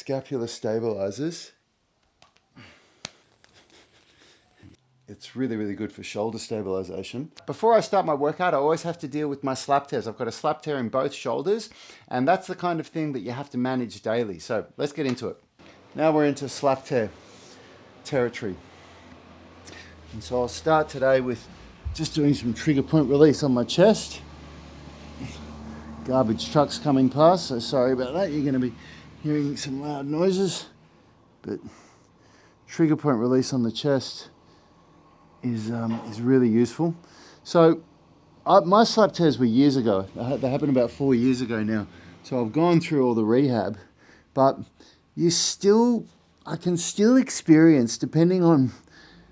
scapular stabilizers. It's really, really good for shoulder stabilization. Before I start my workout, I always have to deal with my slap tears. I've got a slap tear in both shoulders, and that's the kind of thing that you have to manage daily. So let's get into it. Now we're into slap tear territory. And so I'll start today with just doing some trigger point release on my chest. Garbage trucks coming past, so sorry about that. You're going to be hearing some loud noises, but trigger point release on the chest is really useful. So my slap tears were years ago. They happened about 4 years ago now. So I've gone through all the rehab, but I can still experience, depending on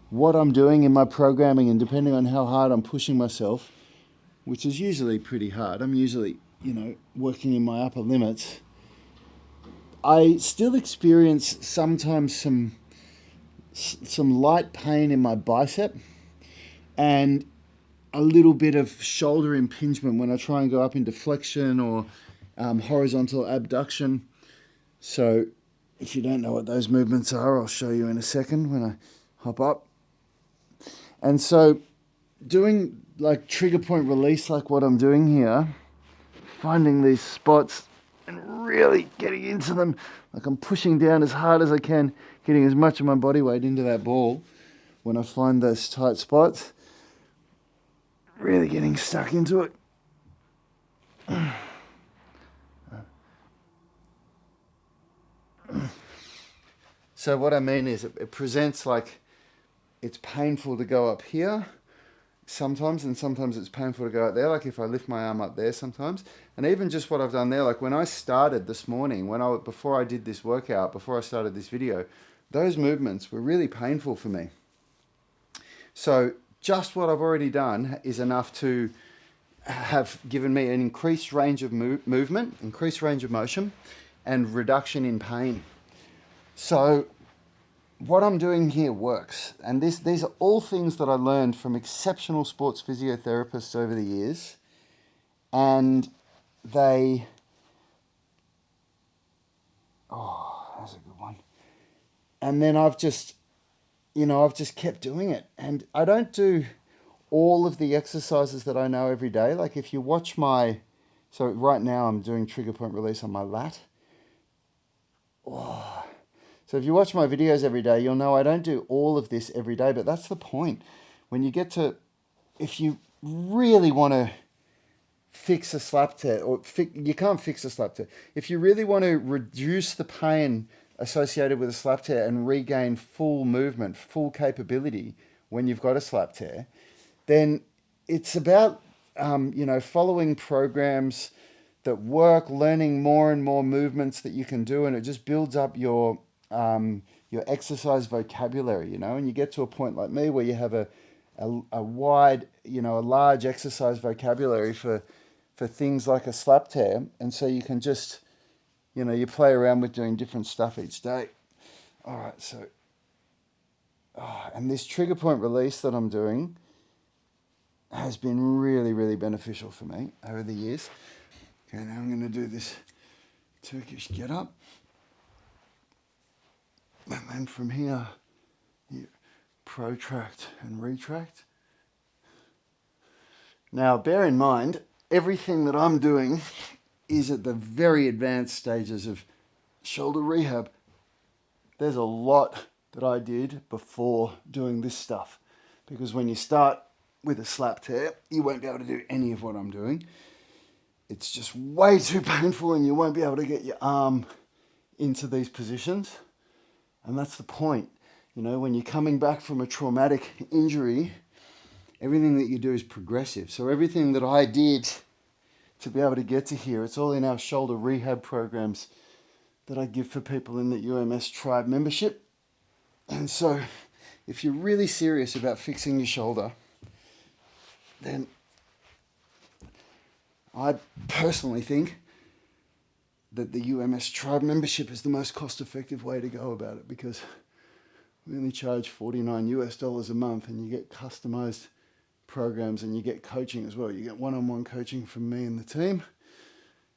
what I'm doing in my programming and depending on how hard I'm pushing myself, which is usually pretty hard. I'm usually, working in my upper limits. I still experience sometimes some light pain in my bicep and a little bit of shoulder impingement when I try and go up into flexion or horizontal abduction. So if you don't know what those movements are, I'll show you in a second when I hop up. And so doing like trigger point release like what I'm doing here, finding these spots and really getting into them, like I'm pushing down as hard as I can, getting as much of my body weight into that ball when I find those tight spots, really getting stuck into it. So what I mean is it presents like it's painful to go up here sometimes, and sometimes it's painful to go up there, like if I lift my arm up there sometimes. And even just what I've done there, like when I started this morning, before I did this workout, before I started this video, those movements were really painful for me. So just what I've already done is enough to have given me an increased range of movement, increased range of motion, and reduction in pain. So what I'm doing here works. And these are all things that I learned from exceptional sports physiotherapists over the years. And that's a good one. And then I've just kept doing it. And I don't do all of the exercises that I know every day. Like if you watch so right now I'm doing trigger point release on my lat. So if you watch my videos every day, you'll know I don't do all of this every day, but that's the point. If you really want to fix a slap tear, you can't fix a slap tear. If you really want to reduce the pain associated with a slap tear and regain full movement, full capability when you've got a slap tear, then it's about, following programs that work, learning more and more movements that you can do, and it just builds up your exercise vocabulary, and you get to a point like me where you have a wide, a large exercise vocabulary for things like a slap tear, and so you can just, you play around with doing different stuff each day. All right, so, and this trigger point release that I'm doing has been really, really beneficial for me over the years. Okay, now I'm going to do this Turkish get up. And then from here, you protract and retract. Now, bear in mind, everything that I'm doing is at the very advanced stages of shoulder rehab. There's a lot that I did before doing this stuff, because when you start with a slap tear, you won't be able to do any of what I'm doing. It's just way too painful and you won't be able to get your arm into these positions. And that's the point. When you're coming back from a traumatic injury, everything that you do is progressive. So everything that I did to be able to get to here, it's all in our shoulder rehab programs that I give for people in the UMS Tribe membership. And so if you're really serious about fixing your shoulder, then I personally think that the UMS Tribe membership is the most cost-effective way to go about it, because we only charge $49 a month and you get customized programs and you get coaching as well. You get one-on-one coaching from me and the team,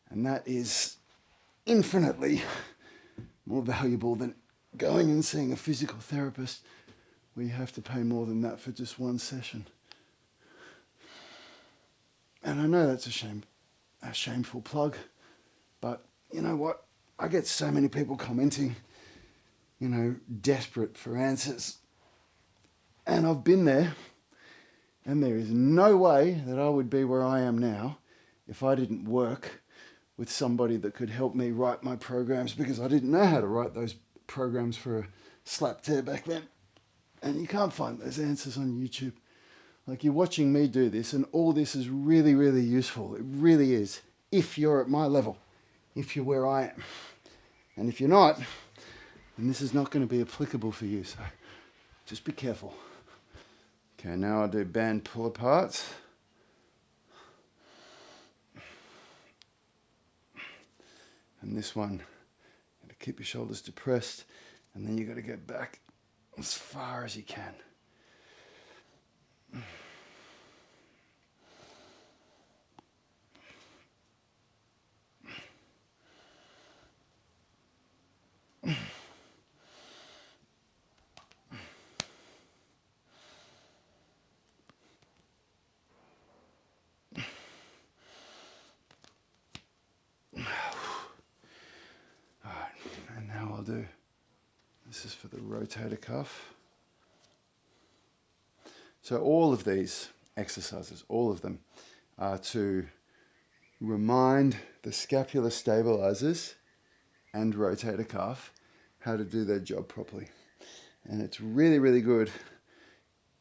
and that is infinitely more valuable than going and seeing a physical therapist where you have to pay more than that for just one session. And I know that's a shameful plug, but you know what? I get so many people commenting, desperate for answers. And I've been there, and there is no way that I would be where I am now if I didn't work with somebody that could help me write my programs, because I didn't know how to write those programs for a slap tear back then. And you can't find those answers on YouTube. Like, you're watching me do this, and all this is really, really useful. It really is. If you're at my level, if you're where I am. And if you're not, then this is not going to be applicable for you. So just be careful. Okay, now I'll do band pull aparts. And this one, you got to keep your shoulders depressed, and then you got to get back as far as you can. This is for the rotator cuff. So all of these exercises, all of them, are to remind the scapular stabilizers and rotator cuff how to do their job properly. And it's really, really good.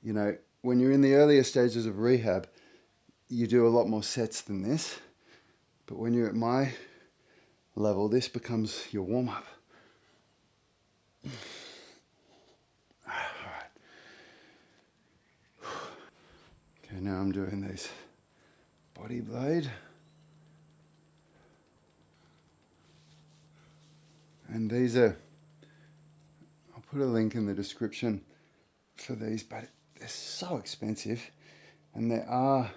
When you're in the earlier stages of rehab, you do a lot more sets than this. But when you're at my level, this becomes your warm-up. Okay, now I'm doing these body blade. And these are, I'll put a link in the description for these, but they're so expensive. And there are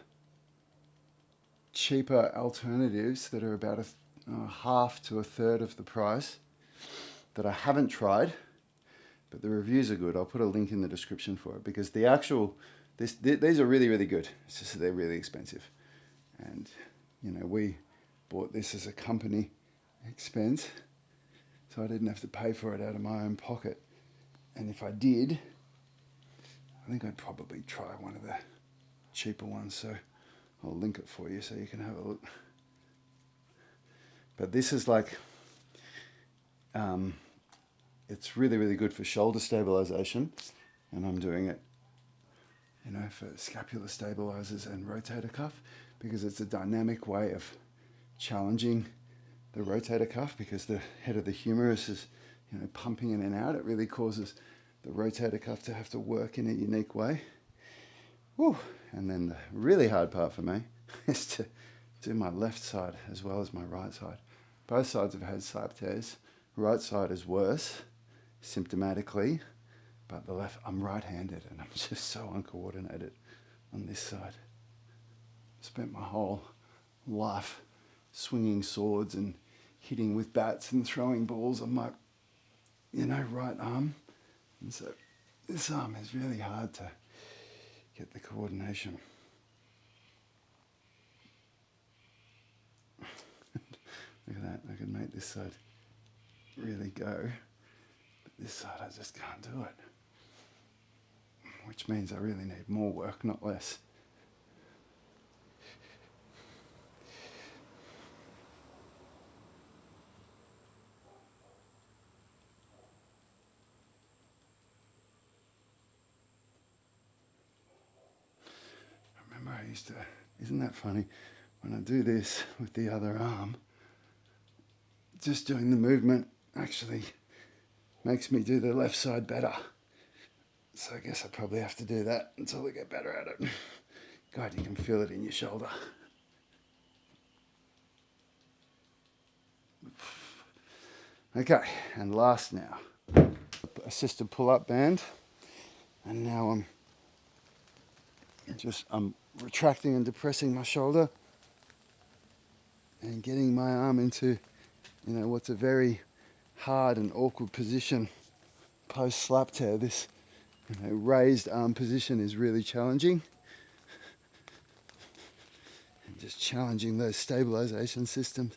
cheaper alternatives that are about a half to a third of the price that I haven't tried, but the reviews are good. I'll put a link in the description for it, because the actual, these are really, really good. It's just that they're really expensive. And, we bought this as a company expense, so I didn't have to pay for it out of my own pocket. And if I did, I think I'd probably try one of the cheaper ones. So I'll link it for you so you can have a look. But this is like, it's really, really good for shoulder stabilization, and I'm doing it, for scapular stabilizers and rotator cuff, because it's a dynamic way of challenging the rotator cuff, because the head of the humerus is, pumping in and out. It really causes the rotator cuff to have to work in a unique way. Woo. And then the really hard part for me is to do my left side as well as my right side. Both sides have had slap tears. Right side is worse, symptomatically, but the left, I'm right-handed, and I'm just so uncoordinated on this side. Spent my whole life swinging swords and hitting with bats and throwing balls on my, right arm. And so this arm is really hard to get the coordination. Look at that, I can make this side really go, but this side I just can't do it. Which means I really need more work, not less. Isn't that funny? When I do this with the other arm, just doing the movement actually makes me do the left side better. So I guess I probably have to do that until I get better at it. God, you can feel it in your shoulder. Okay, and last now, assisted pull-up band. And now I'm retracting and depressing my shoulder and getting my arm into, what's a very hard and awkward position post slap tear. This raised arm position is really challenging. And just challenging those stabilization systems.